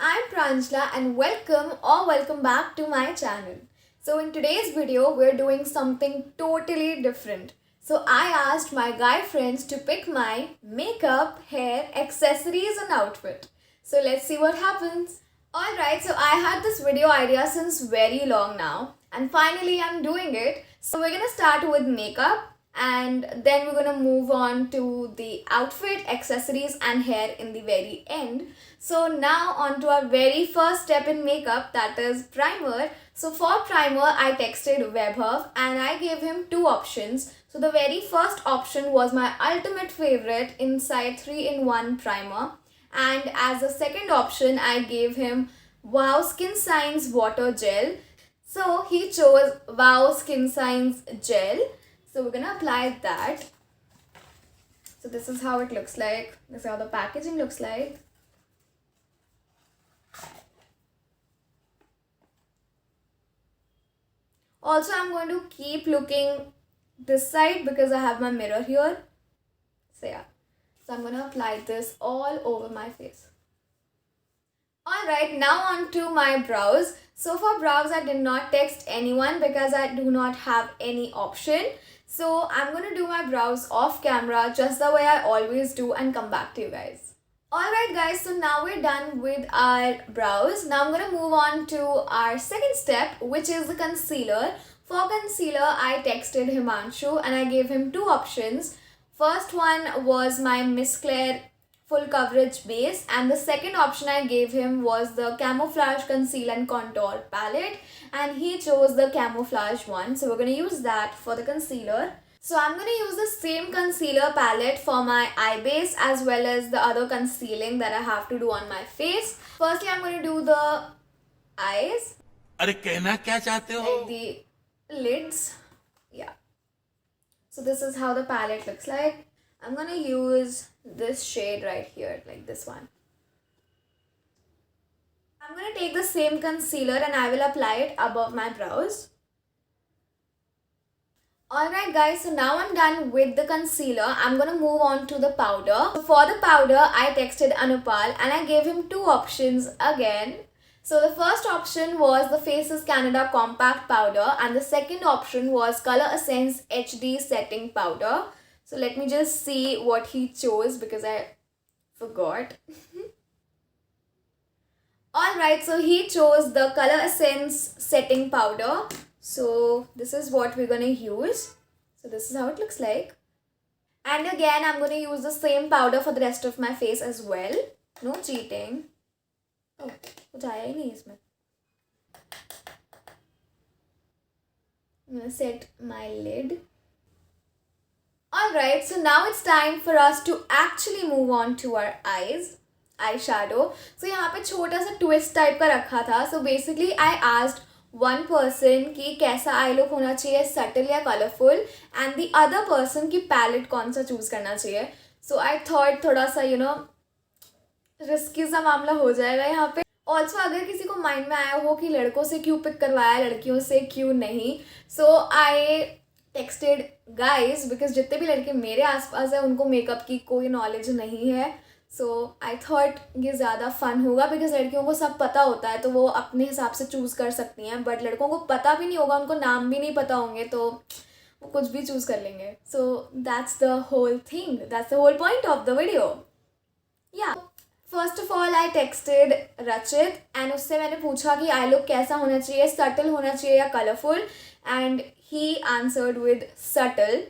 I'm Pranjla and welcome back to my channel. So in today's video we're doing something totally different. So I asked my guy friends to pick my makeup, hair, accessories and outfit. So let's see what happens. Alright, so I had this video idea since very long now and finally I'm doing it. So we're gonna start with makeup and then we're gonna move on to the outfit, accessories and hair in the very end. So now on to our very first step in makeup, that is primer. So for primer I texted Webhuff and I gave him two options. So the very first option was my ultimate favorite Inside 3-in-1 primer, and as a second option I gave him Wow Skin Science Water Gel. So he chose Wow Skin Science Gel. So we're gonna apply that. So this is how it looks like. This is how the packaging looks like. Also, I'm going to keep looking this side because I have my mirror here. So yeah. So I'm going to apply this all over my face. Alright, now on to my brows. So for brows, I did not text anyone because I do not have any option. So I'm going to do my brows off camera just the way I always do and come back to you guys. Alright guys, so now we're done with our brows. Now I'm going to move on to our second step, which is the concealer. For concealer, I texted Himanshu and I gave him two options. First one was my Miss Claire full coverage base and the second option I gave him was the camouflage conceal and contour palette, and he chose the camouflage one. So we're going to use that for the concealer. So I'm going to use the same concealer palette for my eye base as well as the other concealing that I have to do on my face. Firstly, I'm going to do the eyes. अरे कहना क्या चाहते हो? Like the lids. Yeah. So this is how the palette looks like. I'm going to use this shade right here, like this one. I'm going to take the same concealer and I will apply it above my brows. Alright guys, so now I'm done with the concealer. I'm going to move on to the powder. So for the powder, I texted Anupal and I gave him two options again. So the first option was the Faces Canada Compact Powder and the second option was Color Essence HD Setting Powder. So let me just see what he chose because I forgot. Alright, so he chose the Color Essence Setting Powder. So this is what we're going to use. So this is how it looks like. And again, I'm going to use the same powder for the rest of my face as well. No cheating. Oh, कुछ आया ही नहीं इसमें. I'm going to set my lid. Alright, so now it's time for us to actually move on to our eyes. Eyeshadow. So यहाँ पे छोटा सा twist type का रखा था. So basically I asked one person कि कैसा आई लुक होना चाहिए, subtle या colourful, and the other person कि palette कौन सा choose करना चाहिए. So I thought थोड़ा सा risky सा मामला हो जाएगा यहाँ पे. ऑल्सो अगर किसी को माइंड में आया हो कि लड़कों से क्यों पिक करवाया, लड़कियों से क्यों नहीं, सो आई टेक्सटेड गाइज बिकॉज जितने भी लड़के मेरे आसपास हैं उनको मेकअप की कोई नॉलेज नहीं है. सो आई थॉट ये ज़्यादा फन होगा बिकॉज लड़कियों को सब पता होता है तो वो अपने हिसाब से चूज़ कर सकती हैं, बट लड़कों को पता भी नहीं होगा, उनको नाम भी नहीं पता होंगे तो वो कुछ भी चूज़ कर लेंगे. So that's the whole thing, that's the whole point of the video. या first of all I texted Rachit and उससे मैंने पूछा कि आई लुक कैसा होना चाहिए, सटल होना चाहिए या colourful, and he answered with subtle.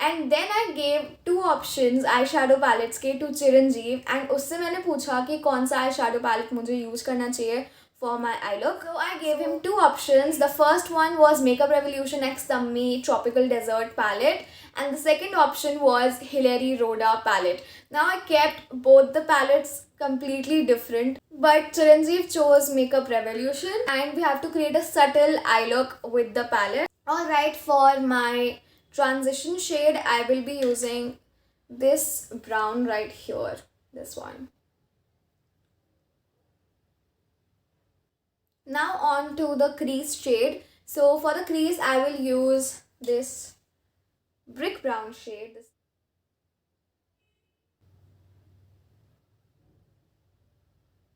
And then I gave two options eye shadow palettes के टू चिरंजीव एंड उससे मैंने पूछा कि कौन सा आई शेडो पैलेट मुझे यूज़ करना चाहिए for my eye look. So I gave him two options. The first one was Makeup Revolution X Tummy Tropical Desert Palette and the second option was Hilary Rhoda Palette. Now I kept both the palettes completely different, but Chiranjeev chose Makeup Revolution and we have to create a subtle eye look with the palette. Alright, for my transition shade I will be using this brown right here, this one. Now on to the crease shade. So for the crease I will use this brick brown shade.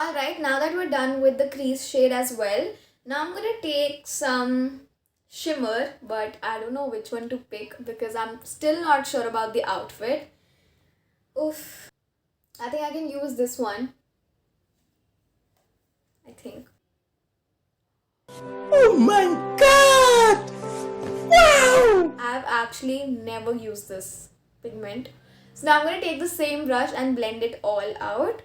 Alright, now that we're done with the crease shade as well, now I'm gonna take some shimmer, but I don't know which one to pick because I'm still not sure about the outfit. Oof. I think I can use this one. I think. Oh my God! Wow! I've actually never used this pigment. So now I'm going to take the same brush and blend it all out.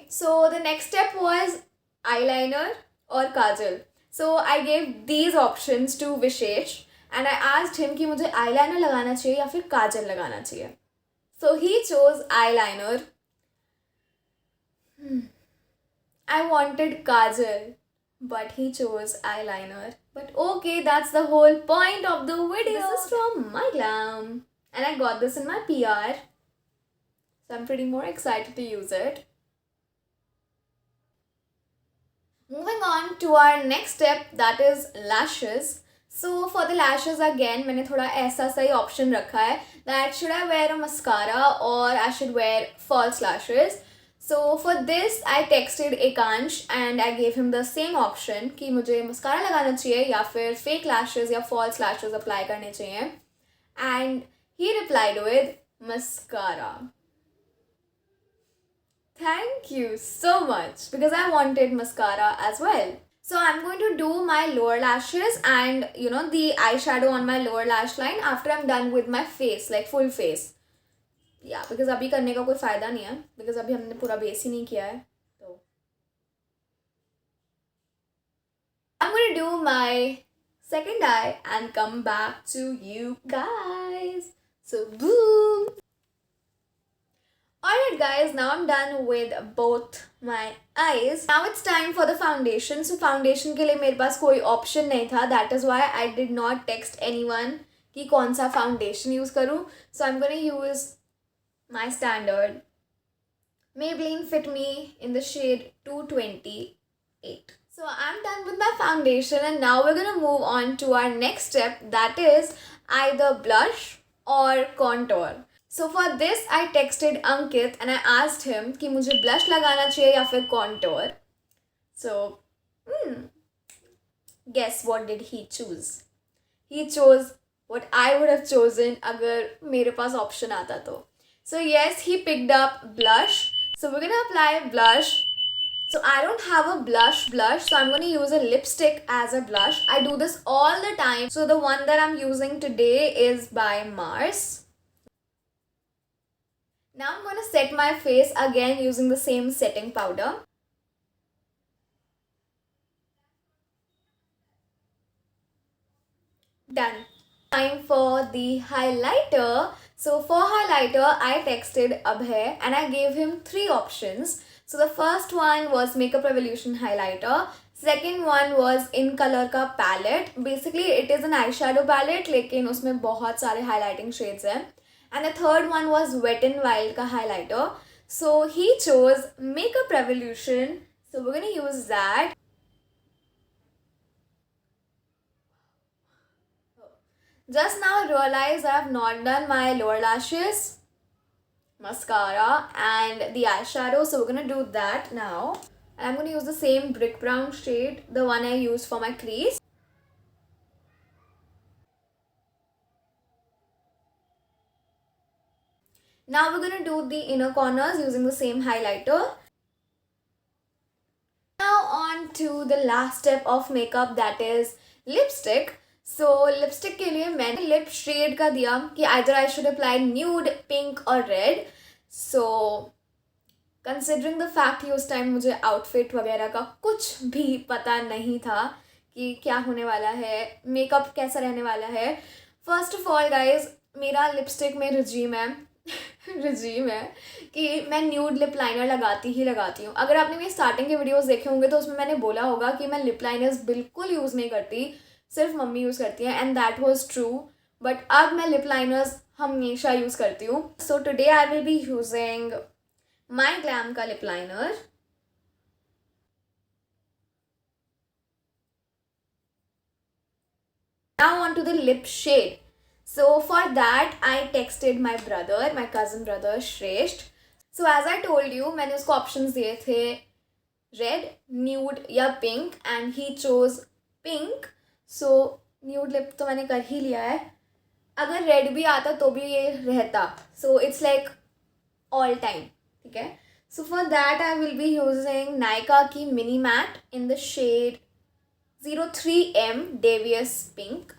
So the next step was eyeliner or kajal. So I gave these options to Vishesh and I asked him कि मुझे eyeliner लगाना चाहिए या फिर काजल लगाना चाहिए. So he chose eyeliner. I wanted kajal, but he chose eyeliner. But okay, that's the whole point of the video. This is from My Glam. And I got this in my PR. So I'm pretty more excited to use it. Moving on to our next step, that is lashes. So for the lashes again, मैंने थोड़ा ऐसा सही option रखा है that should I wear a mascara or I should wear false lashes. So for this, I texted Ekansh and I gave him the same option कि मुझे mascara लगाना चाहिए या फिर fake lashes या false lashes apply करने चाहिए. And he replied with mascara. Thank you so much because I wanted mascara as well. So I'm going to do my lower lashes and the eyeshadow on my lower lash line after I'm done with my face, like full face. Yeah, because अभी करने का कोई फायदा नहीं है because अभी हमने पूरा बेस ही नहीं किया है तो I'm going to do my second eye and come back to you guys. So boom. Alright guys, now I'm done with both my eyes. Now it's time for the foundation. So foundation के लिए मेरे पास कोई option नहीं था. That is why I did not text anyone कि कौन सा foundation use करूँ. So I'm gonna use my standard Maybelline Fit Me in the shade 228. So I'm done with my foundation and now we're gonna move on to our next step, that is either blush or contour. So for this I texted Ankit and I asked him कि मुझे blush लगाना चाहिए या फिर contour. So guess what did he choose? He chose what I would have chosen अगर मेरे पास option आता तो. So yes, he picked up blush. So we're gonna apply blush. So I don't have a blush, so I'm gonna use a lipstick as a blush. I do this all the time. So the one that I'm using today is by Mars. Now I'm gonna set my face again using the same setting powder. Done. Time for the highlighter. So for highlighter, I texted Abhay and I gave him 3 options. So the first one was Makeup Revolution highlighter. Second one was In Color का palette. Basically, it is an eyeshadow palette, लेकिन उसमें बहुत सारे highlighting shades हैं. And the third one was Wet n Wild का highlighter. So he chose Makeup Revolution. So we're gonna use that. Just now I realized I have not done my lower lashes, mascara and the eyeshadow. So we're gonna do that now. And I'm gonna use the same brick brown shade, the one I used for my crease. Now we're gonna do the inner corners using the same highlighter. Now on to the last step of makeup, that is lipstick. So lipstick के लिए मैंने lip shade का दिया कि either I should apply nude, pink or red. So considering the fact कि उस time मुझे outfit वगैरह का कुछ भी पता नहीं था कि क्या होने वाला है, makeup कैसा रहने वाला है. First of all guys, मेरा lipstick में regime है कि मैं न्यूड लिप लाइनर लगाती हूँ. अगर आपने मेरी स्टार्टिंग के वीडियोस देखे होंगे तो उसमें मैंने बोला होगा कि मैं लिप लाइनर्स बिल्कुल यूज़ नहीं करती, सिर्फ मम्मी यूज़ करती हैं and that was true. But अब मैं लिप लाइनर्स हमेशा यूज़ करती हूँ. So today I will be using my glam का lip liner. Now on to the lip shade. So for that I texted my cousin brother Shresht. So as I told you, मैंने उसको options दिए थे red, nude या pink, and he chose pink. So nude lip तो मैंने कर ही लिया है. अगर रेड भी आता तो भी ये रहता. So it's like all time. ठीक है. So for that I will be using Nykaa की mini matte in the shade 03M Devious Pink.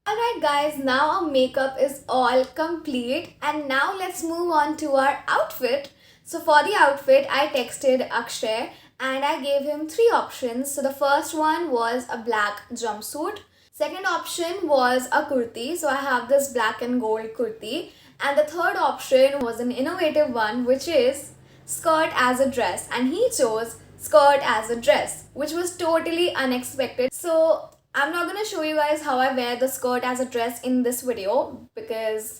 Alright guys, now our makeup is all complete and now let's move on to our outfit. So for the outfit, I texted Akshay and I gave him 3 options. So the first one was a black jumpsuit. Second option was a kurti. So I have this black and gold kurti. And the third option was an innovative one, which is skirt as a dress. And he chose skirt as a dress, which was totally unexpected. So I'm not gonna show you guys how I wear the skirt as a dress in this video because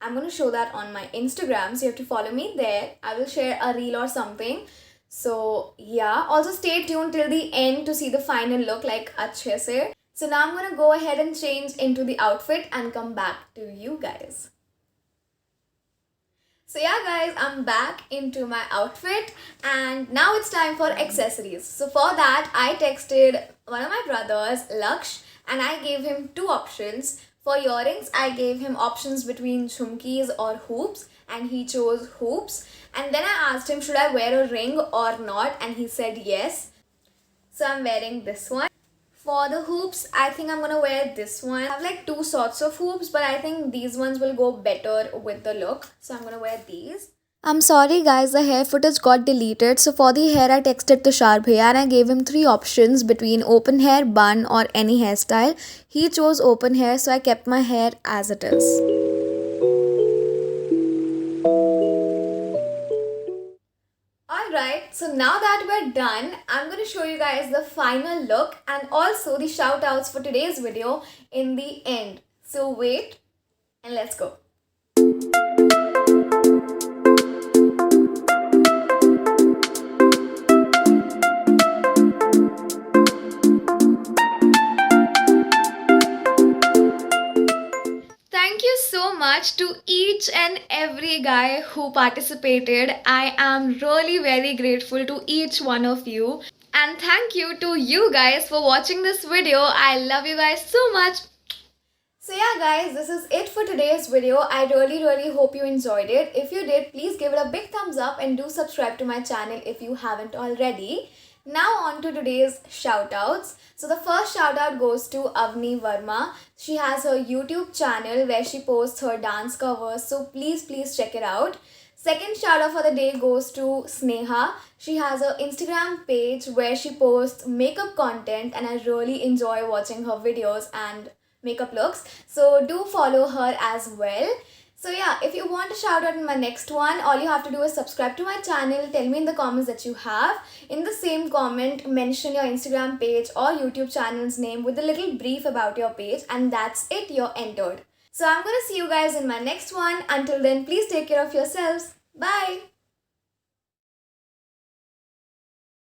I'm gonna show that on my Instagram, so you have to follow me there. I will share a reel or something. So yeah, also stay tuned till the end to see the final look like अच्छे से. So now I'm gonna go ahead and change into the outfit and come back to you guys. So yeah guys, I'm back into my outfit and now it's time for accessories. So for that, I texted one of my brothers, Laksh, and I gave him 2 options. For earrings, I gave him options between jhumkis or hoops and he chose hoops. And then I asked him, should I wear a ring or not? And he said yes. So I'm wearing this one. For the hoops, I think I'm gonna wear this one. I have like 2 sorts of hoops, but I think these ones will go better with the look. So I'm gonna wear these. I'm sorry guys, the hair footage got deleted. So for the hair, I texted Tushar Bhaiya and I gave him 3 options between open hair, bun or any hairstyle. He chose open hair, so I kept my hair as it is. Alright, so now that we're done, I'm going to show you guys the final look and also the shout outs for today's video in the end. So wait and let's go. Thank you so much to each and every guy who participated. I am really very grateful to each one of you. And thank you to you guys for watching this video. I love you guys so much. So yeah guys, this is it for today's video. I really hope you enjoyed it. If you did, please give it a big thumbs up and do subscribe to my channel if you haven't already. Now on to today's shout outs. So the first shout out goes to Avni Verma. She has her YouTube channel where she posts her dance covers. So please check it out. Second shout out for the day goes to Sneha. She has her Instagram page where she posts makeup content and I really enjoy watching her videos and makeup looks. So do follow her as well. So yeah, if you want a shout out in my next one, all you have to do is subscribe to my channel. Tell me in the comments that you have. In the same comment, mention your Instagram page or YouTube channel's name with a little brief about your page and that's it, you're entered. So I'm gonna see you guys in my next one. Until then, please take care of yourselves. Bye!